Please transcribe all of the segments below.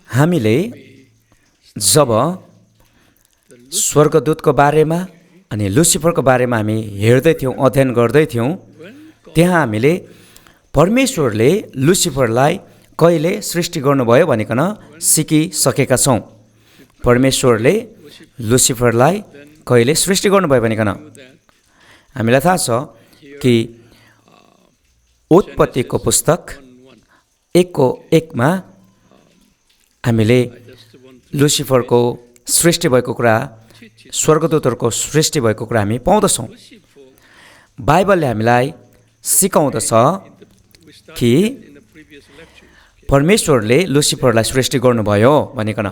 हामीले जब स्वर्गदूतको बारेमा अनि लुसिफरको बारेमा हामी हेर्दैथ्यौँ, अध्ययन गर्दैथ्यौँ, त्यहाँ हामीले परमेश्वरले लुसिफरलाई कहिले सृष्टि गर्नुभयो भनिकन सिकिसकेका छौँ। परमेश्वरले लुसिफरलाई कहिले सृष्टि गर्नुभयो भनिकन हामीलाई थाहा छ कि उत्पत्तिको पुस्तक 1:1 हामीले लुसिफरको सृष्टि भएको कुरा, स्वर्गदूतहरूको सृष्टि भएको कुरा हामी पाउँदछौँ। बाइबलले हामीलाई सिकाउँदछ कि परमेश्वरले लुसिफरलाई सृष्टि गर्नुभयो भनिकन।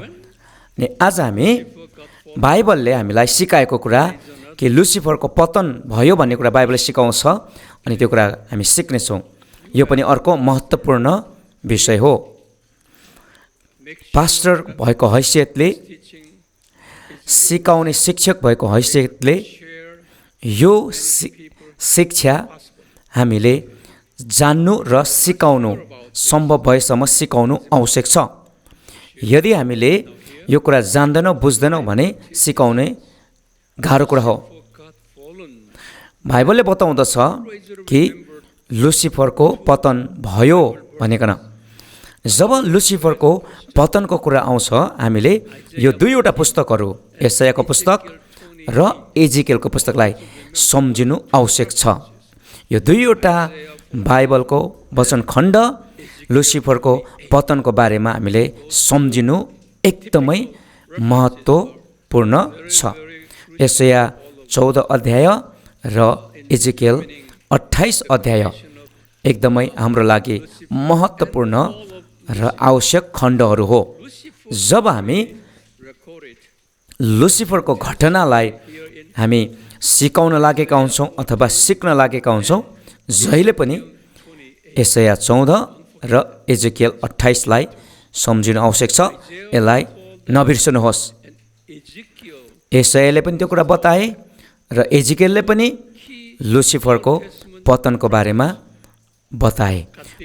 अनि आज हामी बाइबलले हामीलाई सिकाएको कुरा कि लुसिफरको पतन भयो भन्ने कुरा बाइबलले सिकाउँछ अनि त्यो कुरा हामी सिक्नेछौँ। यो पनि अर्को महत्त्वपूर्ण विषय हो। पास्टर भएको हैसियतले, सिकाउने शिक्षक भएको हैसियतले यो शिक्षा हामीले जान्नु र सिकाउनु, सम्भव भएसम्म सिकाउनु आवश्यक छ। यदि हामीले यो कुरा जान्दैनौँ, बुझ्दैनौँ भने सिकाउने गाह्रो कुरा हो। बाइबलले बताउँदछ कि लुसिफरको पतन भयो भनिकन। जब लुसिफरको पतनको कुरा आउँछ, हामीले यो दुईवटा पुस्तकहरू, यशायाको पुस्तक र एजिकेलको पुस्तकलाई सम्झिनु आवश्यक छ। यो दुईवटा बाइबलको वचनखण्ड लुसिफरको पतनको बारेमा हामीले सम्झिनु एकदमै महत्त्वपूर्ण छ। यशाया 14 अध्याय र एजिकेल 28 अध्याय एकदमै हाम्रो लागि महत्त्वपूर्ण र आवश्यक खण्डहरू हो। जब हामी लुसिफरको घटनालाई हामी सिकाउन लागेका हुन्छौँ अथवा सिक्न लागेका हुन्छौँ, जहिले पनि यशाया 14 र एजिकेल 28 लाई सम्झिनु आवश्यक छ। यसलाई नबिर्सनुहोस्। यशायाले पनि त्यो कुरा बताए र एजिकेलले पनि लुसिफरको पतनको बारेमा बताए।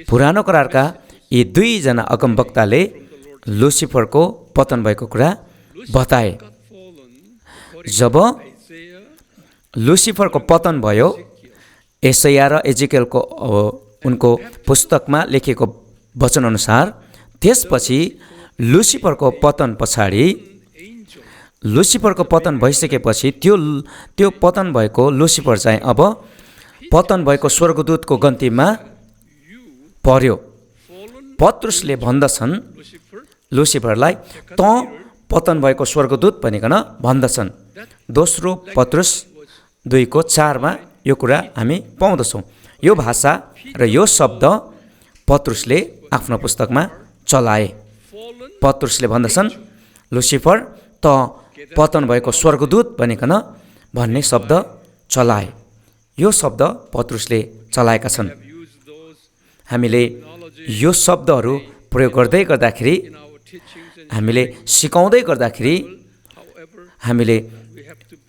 पुरानो करारका यी दुईजना अगमवक्ताले लुसिफरको पतन भएको कुरा बताए। जब लुसिफरको पतन भयो, यशाया र एजिकेलको उनको पुस्तकमा लेखिएको वचनअनुसार, त्यसपछि लुसिफरको पतन पछाडि, लुसिफरको पतन भइसकेपछि त्यो पतन भएको लुसिफर चाहिँ अब पतन भएको स्वर्गदूतको गन्तीमा पर्यो। पत्रुसले भन्दछन् लुसिफरलाई, त पतन भएको स्वर्गदूत भनिकन भन्दछन्। दोस्रो पत्रुस 2:4 यो कुरा हामी पाउँदछौँ। यो भाषा र यो शब्द पत्रुसले आफ्नो पुस्तकमा चलाए। पत्रुसले भन्दछन् लुसिफर त पतन भएको स्वर्गदूत भनिकन भन्ने शब्द चलाए। यो शब्द पत्रुसले चलाएका छन्। हामीले यो शब्दहरू प्रयोग गर्दै गर्दाखेरि, हामीले सिकाउँदै गर्दाखेरि, हामीले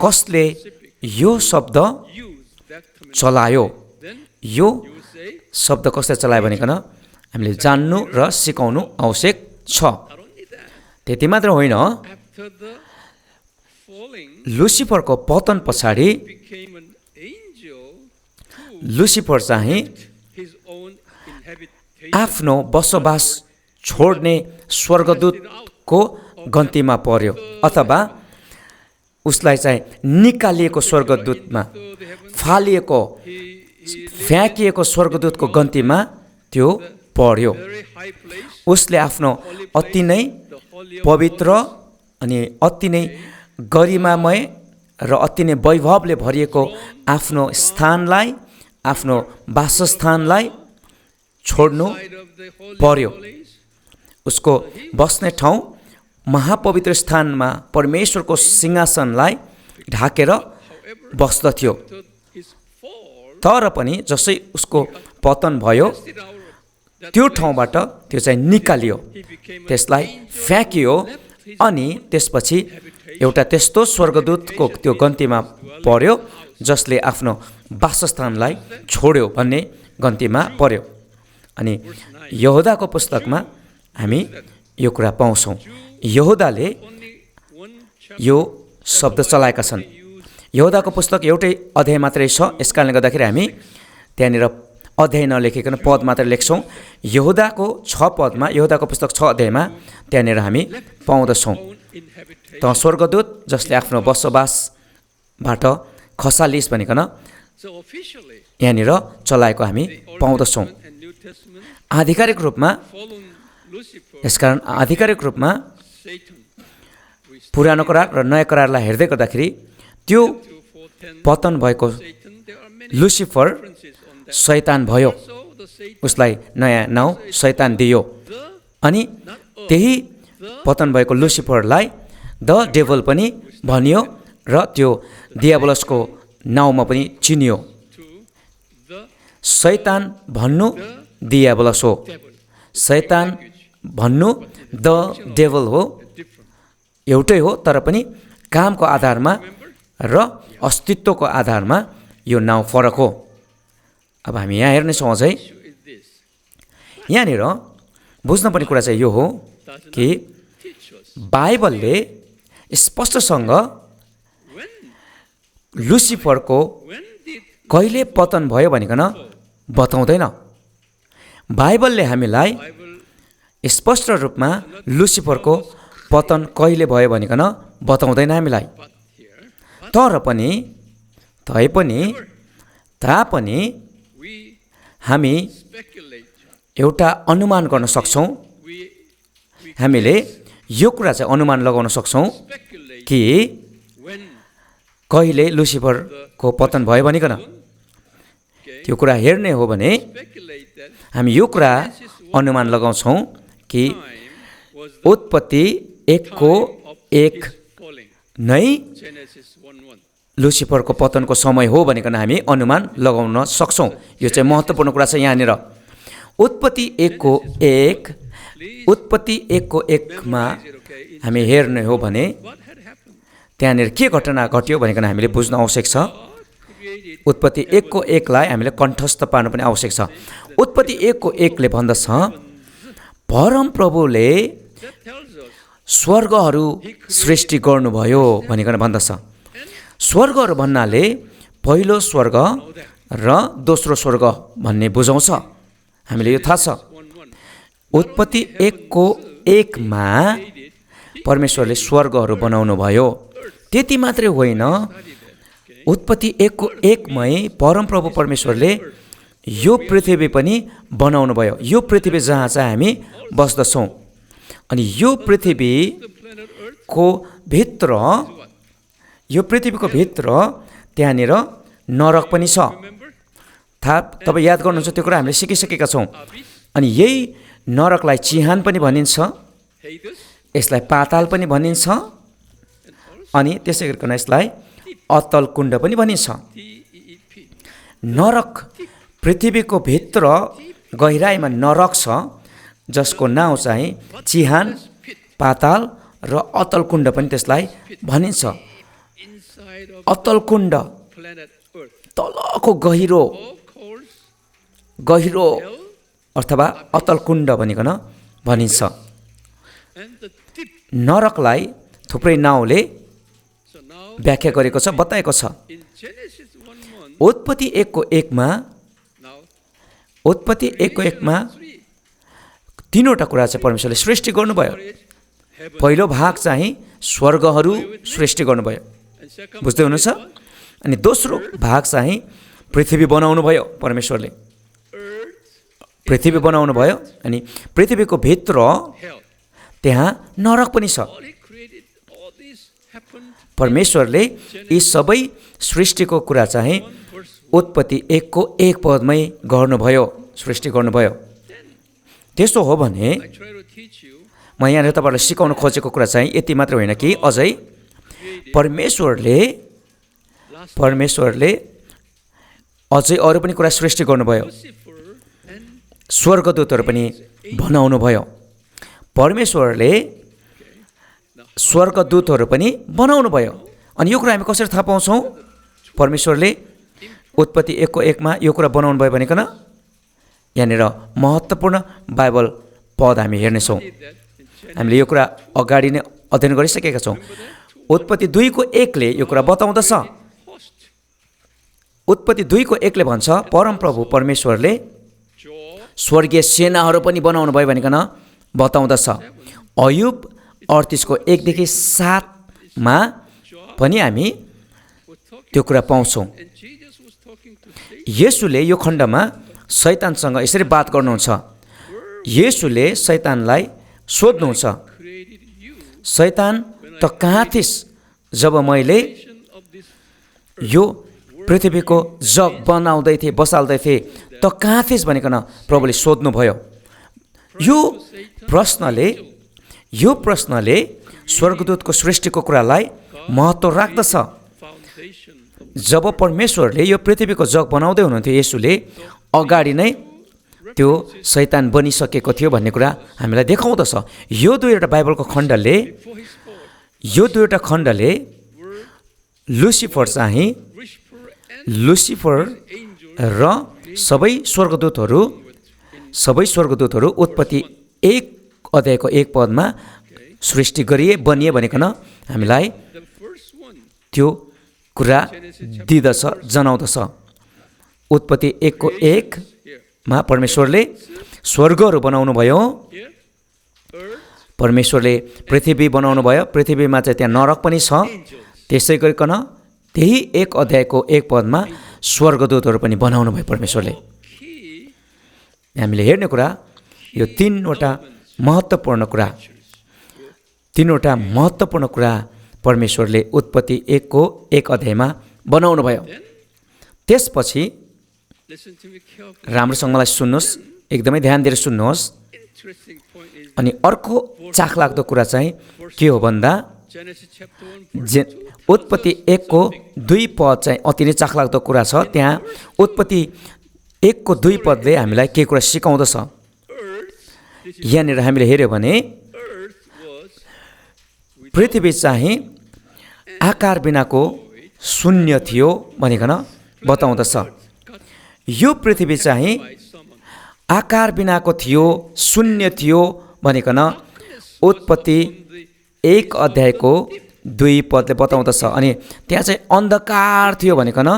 कसले यो शब्द चलायो, यो शब्द कसले चलायो भनिकन हामीले जान्नु र सिकाउनु आवश्यक छ। त्यति मात्र होइन, लुसिफरको पतन पछाडि लुसिफर चाहिँ आफ्नो बसोबास छोड्ने स्वर्गदूतको गन्तीमा पर्यो, अथवा उसलाई चाहिँ निकालिएको स्वर्गदूतमा, फालिएको, फ्याँकिएको स्वर्गदूतको गन्तीमा त्यो पर्यो। उसले आफ्नो अति नै पवित्र अनि अति नै गरिमामय र अति नै वैभवले भरिएको आफ्नो स्थानलाई, आफ्नो वासस्थानलाई छोड्नु पर्यो। उसको बस्ने ठाउँ महापवित्र स्थानमा परमेश्वरको सिंहासनलाई ढाकेर बस्दथ्यो। तर पनि जसै उसको पतन भयो, त्यो ठाउँबाट त्यो चाहिँ निकालियो, त्यसलाई फ्याँकियो अनि त्यसपछि एउटा त्यस्तो स्वर्गदूतको त्यो गन्तीमा पर्यो जसले आफ्नो वासस्थानलाई छोड्यो भन्ने गन्तीमा पर्यो। अनि यहुदाको पुस्तकमा हामी यो कुरा पाउँछौँ। यहोदाले यो शब्द चलाएका छन्। यहोदाको पुस्तक एउटै अध्याय मात्रै छ, यसकारणले गर्दाखेरि हामी त्यहाँनिर अध्याय नलेखिकन पद मात्र लेख्छौँ। यहोदाको 6 पदमा, यहोदाको पुस्तक 6 अध्यायमा त्यहाँनिर हामी पाउँदछौँ, त स्वर्गदूत जसले आफ्नो बसोबासबाट खसालिस भनिकन यहाँनिर चलाएको हामी पाउँदछौँ। आधिकारिक रूपमा, यसकारण आधिकारिक रूपमा पुरानो करार र नयाँ करारलाई हेर्दै गर्दाखेरि त्यो पतन भएको लुसिफर शैतान भयो, उसलाई नयाँ नाउँ शैतान दियो। अनि त्यही पतन भएको लुसिफरलाई द डेभल पनि भनियो र त्यो दियाबलसको नाउँमा पनि चिनियो। शैतान भन्नु दियाबलस हो, शैतान भन्नु द डेभल हो, एउटै हो, तर पनि कामको आधारमा र अस्तित्वको आधारमा यो नाउँ फरक हो। अब हामी यहाँ हेर्नेछौँ अझै, यहाँनिर बुझ्नुपर्ने कुरा चाहिँ यो हो कि बाइबलले स्पष्टसँग लुसिफरको कहिले पतन भयो भनिकन बताउँदैन। बाइबलले हामीलाई स्पष्ट रूपमा लुसिफरको पतन कहिले भयो भनिकन बताउँदैन हामीलाई। तर पनि तापनि हामी एउटा अनुमान गर्न सक्छौँ, हामीले यो कुरा चाहिँ अनुमान लगाउन सक्छौँ कि कहिले लुसिफरको पतन भयो भनिकन। त्यो कुरा हेर्ने हो भने हामी यो कुरा अनुमान लगाउँछौँ कि उत्पत्ति 1:1 नै लुसिफरको पतनको समय हो भनिकन हामी अनुमान लगाउन सक्छौँ। यो चाहिँ महत्त्वपूर्ण कुरा छ यहाँनिर। उत्पत्ति 1:1 मा हामी हेर्ने हो भने त्यहाँनिर के घटना घट्यो भनिकन हामीले बुझ्न आवश्यक छ। उत्पत्ति 1:1 लाई हामीले कण्ठस्थ पार्नु पनि आवश्यक छ। उत्पत्ति 1:1 ले भन्दछ, परमप्रभुले स्वर्गहरू सृष्टि गर्नुभयो भनिकन भन्दछ। स्वर्गहरू भन्नाले पहिलो स्वर्ग र दोस्रो स्वर्ग भन्ने बुझाउँछ, हामीले यो थाहा छ। उत्पत्ति 1:1 मा परमेश्वरले स्वर्गहरू बनाउनु भयो। त्यति मात्रै होइन, उत्पत्ति 1:1 मै परमप्रभु परमेश्वरले यो पृथ्वी पनि बनाउनु भयो, यो पृथ्वी जहाँ चाहिँ हामी बस्दछौँ। अनि यो पृथ्वीको भित्र त्यहाँनिर नरक पनि छ। तपाईँ याद गर्नुहुन्छ, त्यो कुरा हामीले सिकिसकेका छौँ। अनि यही नरकलाई चिहान पनि भनिन्छ, यसलाई पाताल पनि भनिन्छ, अनि त्यसै गरिकन यसलाई अतल कुण्ड पनि भनिन्छ। नरक, पृथ्वीको भित्र गहिराइमा नरक छ, जसको नाउँ चाहिँ चिहान, पाताल र अतल कुण्ड पनि त्यसलाई भनिन्छ। अतल कुण्ड तलको गहिरो अथवा अतल कुण्ड भनिकन भनिन्छ। नरकलाई थुप्रै नाउँले व्याख्या गरेको छ, बताएको छ। उत्पत्ति 1:1 मा 3वटा कुरा चाहिँ परमेश्वरले सृष्टि गर्नुभयो। पहिलो भाग चाहिँ स्वर्गहरू सृष्टि गर्नुभयो, बुझ्दै हुनुहुन्छ। अनि दोस्रो भाग चाहिँ पृथ्वी बनाउनु भयो, परमेश्वरले पृथ्वी बनाउनु भयो। अनि पृथ्वीको भित्र त्यहाँ नरक पनि छ। परमेश्वरले यी सबै सृष्टिको कुरा चाहिँ उत्पत्ति 1:1 पदमै गर्नुभयो, सृष्टि गर्नुभयो। त्यसो हो भने म यहाँनिर तपाईँहरूलाई सिकाउन खोजेको कुरा चाहिँ यति मात्र होइन कि अझै परमेश्वरले अझै अरू पनि कुरा सृष्टि गर्नुभयो। स्वर्गदूतहरू पनि बनाउनु भयो। परमेश्वरले स्वर्गदूतहरू पनि बनाउनु भयो। अनि यो कुरा हामी कसरी थाहा पाउँछौँ? परमेश्वरले उत्पत्ति 1:1 मा यो कुरा बनाउनु भयो भनिकन यहाँनिर महत्त्वपूर्ण बाइबल पद हामी हेर्नेछौँ। हामीले यो कुरा अगाडि नै अध्ययन गरिसकेका छौँ। उत्पत्ति 2:1ले यो कुरा बताउँदछ। उत्पत्ति 2:1ले भन्छ परमप्रभु परमेश्वरले स्वर्गीय सेनाहरू पनि बनाउनु भयो भनिकन बताउँदछ। अयुब 38:1देखि 7मा पनि हामी त्यो कुरा पाउँछौँ। येशूले यो खण्डमा शैतानसँग यसरी बात गर्नुहुन्छ। येशूले शैतानलाई सोध्नुहुन्छ, शैतान त कहाँ थिस् जब मैले यो पृथ्वीको जग बनाउँदै थिएँ, बसाल्दै थिएँ, त कहाँ थिस् भनिकन प्रभुले सोध्नुभयो। यो प्रश्नले स्वर्गदूतको सृष्टिको कुरालाई महत्त्व राख्दछ। जब परमेश्वरले यो पृथ्वीको जग बनाउँदै हुनुहुन्थ्यो, येशूले अगाडि नै त्यो शैतान बनिसकेको थियो भन्ने कुरा हामीलाई देखाउँदछ। यो दुईवटा बाइबलको खण्डले लुसिफर र सबै स्वर्गदूतहरू उत्पत्ति 1:1 सृष्टि गरिए, बनिए भनिकन हामीलाई त्यो कुरा दिँदछ, जनाउँदछ। उत्पत्ति 1:1 परमेश्वरले स्वर्गहरू बनाउनु भयो, परमेश्वरले पृथ्वी बनाउनु भयो, पृथ्वीमा चाहिँ त्यहाँ नरक पनि छ। त्यसै गरिकन त्यही 1:1 स्वर्गदूतहरू पनि बनाउनु भयो परमेश्वरले। हामीले हेर्ने कुरा यो तीनवटा महत्त्वपूर्ण कुरा परमेश्वरले उत्पत्ति 1:1 बनाउनु भयो। त्यसपछि राम्रोसँग मलाई सुन्नुहोस्, एकदमै ध्यान दिएर सुन्नुहोस्। अनि अर्को चाखलाग्दो कुरा चाहिँ के हो भन्दा उत्पत्ति 1:2 चाहिँ अति नै चाखलाग्दो कुरा छ। त्यहाँ उत्पत्ति 1:2 हामीलाई के कुरा सिकाउँदछ। यहाँनिर हामीले हेऱ्यो भने पृथ्वी चाहिँ आकार बिनाको शून्य थियो भनिकन बताउँदछ। यो पृथ्वी चाहिँ आकार बिनाको थियो, शून्य थियो भनिकन उत्पत्ति 1:2 बताउँदछ। अनि त्यहाँ चाहिँ अन्धकार थियो भनिकन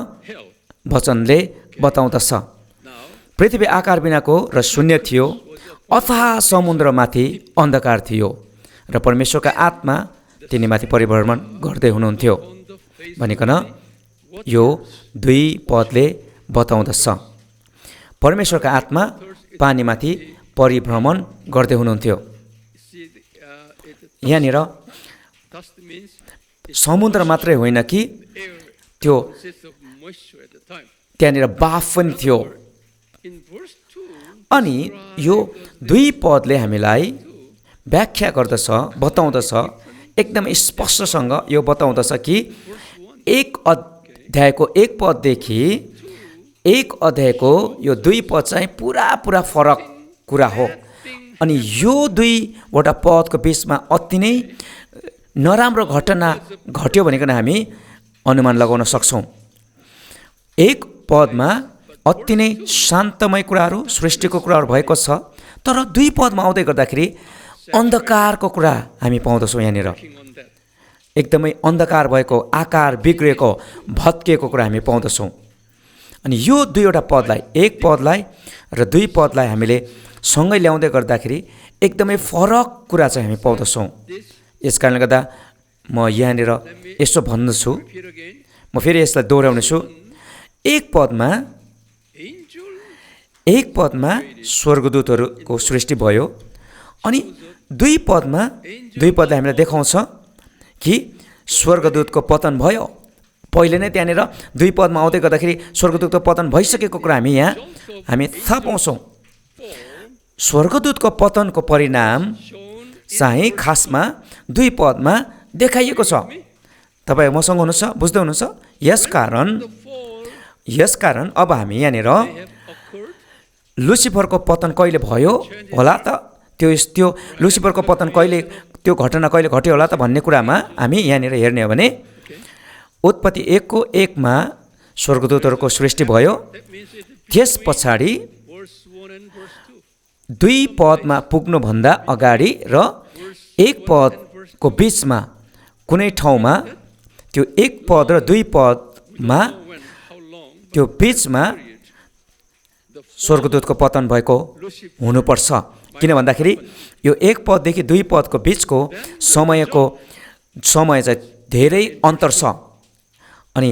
वचनले बताउँदछ। पृथ्वी आकार बिनाको र शून्य थियो, अथाह समुद्रमाथि अन्धकार थियो र परमेश्वरका आत्मा तिनीमाथि परिभ्रमण गर्दै हुनुहुन्थ्यो भनिकन यो 2 बताउँदछ। परमेश्वरका आत्मा पानीमाथि परिभ्रमण गर्दै हुनुहुन्थ्यो। यहाँनिर समुद्र मात्रै होइन कि त्यो त्यहाँनिर बाफ पनि थियो। अनि यो 2 हामीलाई व्याख्या गर्दछ, बताउँदछ, एकदमै स्पष्टसँग यो बताउँदछ कि 1:1देखि 1:2 यो 2 चाहिँ पुरा फरक कुरा हो। अनि यो 2वटा पदको बिचमा अति नै नराम्रो घटना घट्यो भनिकन हामी अनुमान लगाउन सक्छौँ। 1 पदमा अति नै शान्तमय कुराहरू, सृष्टिको कुराहरू भएको छ, तर 2 आउँदै गर्दाखेरि अन्धकारको कुरा हामी पाउँदछौँ। यहाँनिर एकदमै अन्धकार भएको, आकार बिग्रेको, भत्किएको कुरा हामी पाउँदछौँ। अनि यो 2वटा पदलाई, 1 पदलाई र 2 पदलाई हामीले सँगै ल्याउँदै गर्दाखेरि एकदमै फरक कुरा चाहिँ हामी पाउँदछौँ। यस कारणले गर्दा म यहाँनिर यसो भन्दछु, म फेरि यसलाई दोहोऱ्याउनेछु। 1 पदमा स्वर्गदूतहरूको सृष्टि भयो। अनि 2 पदले हामीलाई देखाउँछ कि स्वर्गदूतको पतन भयो। पहिले नै त्यहाँनिर 2 आउँदै गर्दाखेरि स्वर्गदूतको पतन भइसकेको कुरा हामी थाहा पाउँछौँ। स्वर्गदूतको पतनको परिणाम चाहिँ खासमा 2 देखाइएको छ। तपाईँ मसँग हुनुहुन्छ, बुझ्दै हुनुहुन्छ? यसकारण अब हामी यहाँनिर लुसिफरको पतन कहिले भयो होला त, त्यो लुसिफरको पतन कहिले, त्यो घटना कहिले घट्यो होला त भन्ने कुरामा हामी यहाँनिर हेर्ने हो भने उत्पत्ति 1:1 स्वर्गदूतहरूको सृष्टि भयो। त्यस पछाडि दुई पदमा पुग्नुभन्दा अगाडि र एक पदको बिचमा कुनै ठाउँमा त्यो एक पद र दुई पदमा त्यो बिचमा स्वर्गदूतको पतन भएको हुनुपर्छ। किन भन्दाखेरि यो एक पददेखि दुई पदको बिचको समय चाहिँ धेरै अन्तर छ। अनि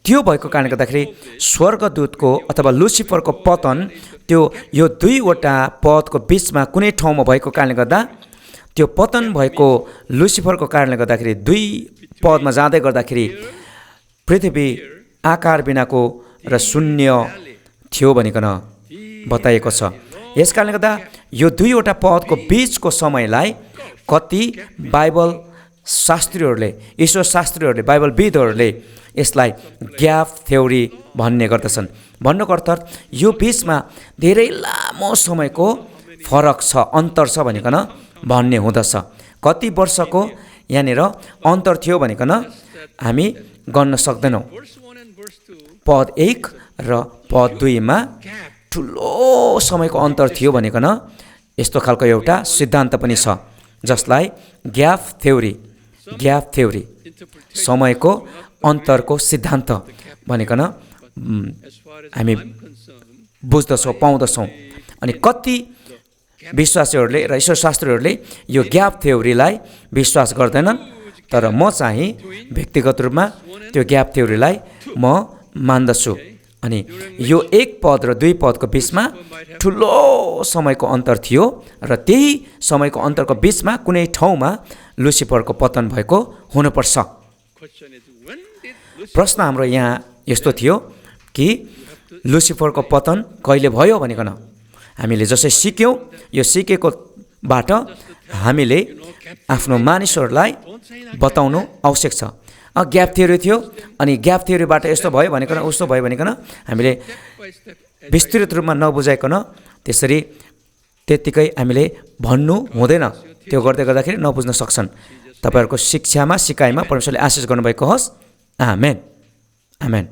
त्यो भएको कारणले गर्दाखेरि स्वर्गदूतको अथवा लुसिफरको पतन त्यो यो दुईवटा पदको बिचमा कुनै ठाउँमा भएको कारणले गर्दा त्यो पतन भएको लुसिफरको कारणले गर्दाखेरि दुई पदमा जाँदै गर्दाखेरि पृथ्वी आकार बिनाको र शून्य थियो भनिकन बताइएको छ। यस कारणले गर्दा यो दुईवटा पदको बिचको समयलाई कति बाइबल शास्त्रीहरूले, ईश्वर शास्त्रीहरूले, बाइबलविदहरूले यसलाई ग्याप थ्योरी भन्ने गर्दछन्। भन्नुको अर्थ यो बिचमा धेरै लामो समयको फरक छ, अन्तर छ भनिकन भन्ने हुँदछ। कति वर्षको यहाँनिर अन्तर थियो भनिकन हामी गन्न सक्दैनौँ। पद 1 र पद 2 मा ठुलो समयको अन्तर थियो भनिकन यस्तो खालको एउटा सिद्धान्त पनि छ, जसलाई ग्याप थ्योरी समयको अन्तरको सिद्धान्त भनिकन हामी बुझ्दछौँ, पाउँदछौँ। अनि कति विश्वासीहरूले र ईश्वर शास्त्रीहरूले यो ग्याप थ्योरीलाई विश्वास गर्दैनन्, तर म चाहिँ व्यक्तिगत रूपमा त्यो ग्याप थ्योरीलाई म मान्दछु। अनि यो एक पद र दुई पदको बिचमा ठुलो समयको अन्तर थियो र त्यही समयको अन्तरको बिचमा कुनै ठाउँमा लुसिफरको पतन भएको हुनुपर्छ। प्रश्न हाम्रो यहाँ यस्तो थियो कि लुसिफरको पतन कहिले भयो भनिकन हामीले जसै सिक्यौँ, यो सिकेकोबाट हामीले आफ्नो मानिसहरूलाई बताउनु आवश्यक छ। ग्याप थ्योरी थियो अनि ग्याप थ्योरीबाट यस्तो भयो भनिकन उस्तो भयो भनिकन हामीले विस्तृत रूपमा नबुझाइकन त्यसरी त्यत्तिकै हामीले भन्नु हुँदैन। त्यो गर्दै गर्दाखेरि नबुझ्न सक्छन्। तपाईँहरूको शिक्षामा, सिकाइमा परमेश्वरले आशिष गर्नुभएको होस्। आमेन, आमेन।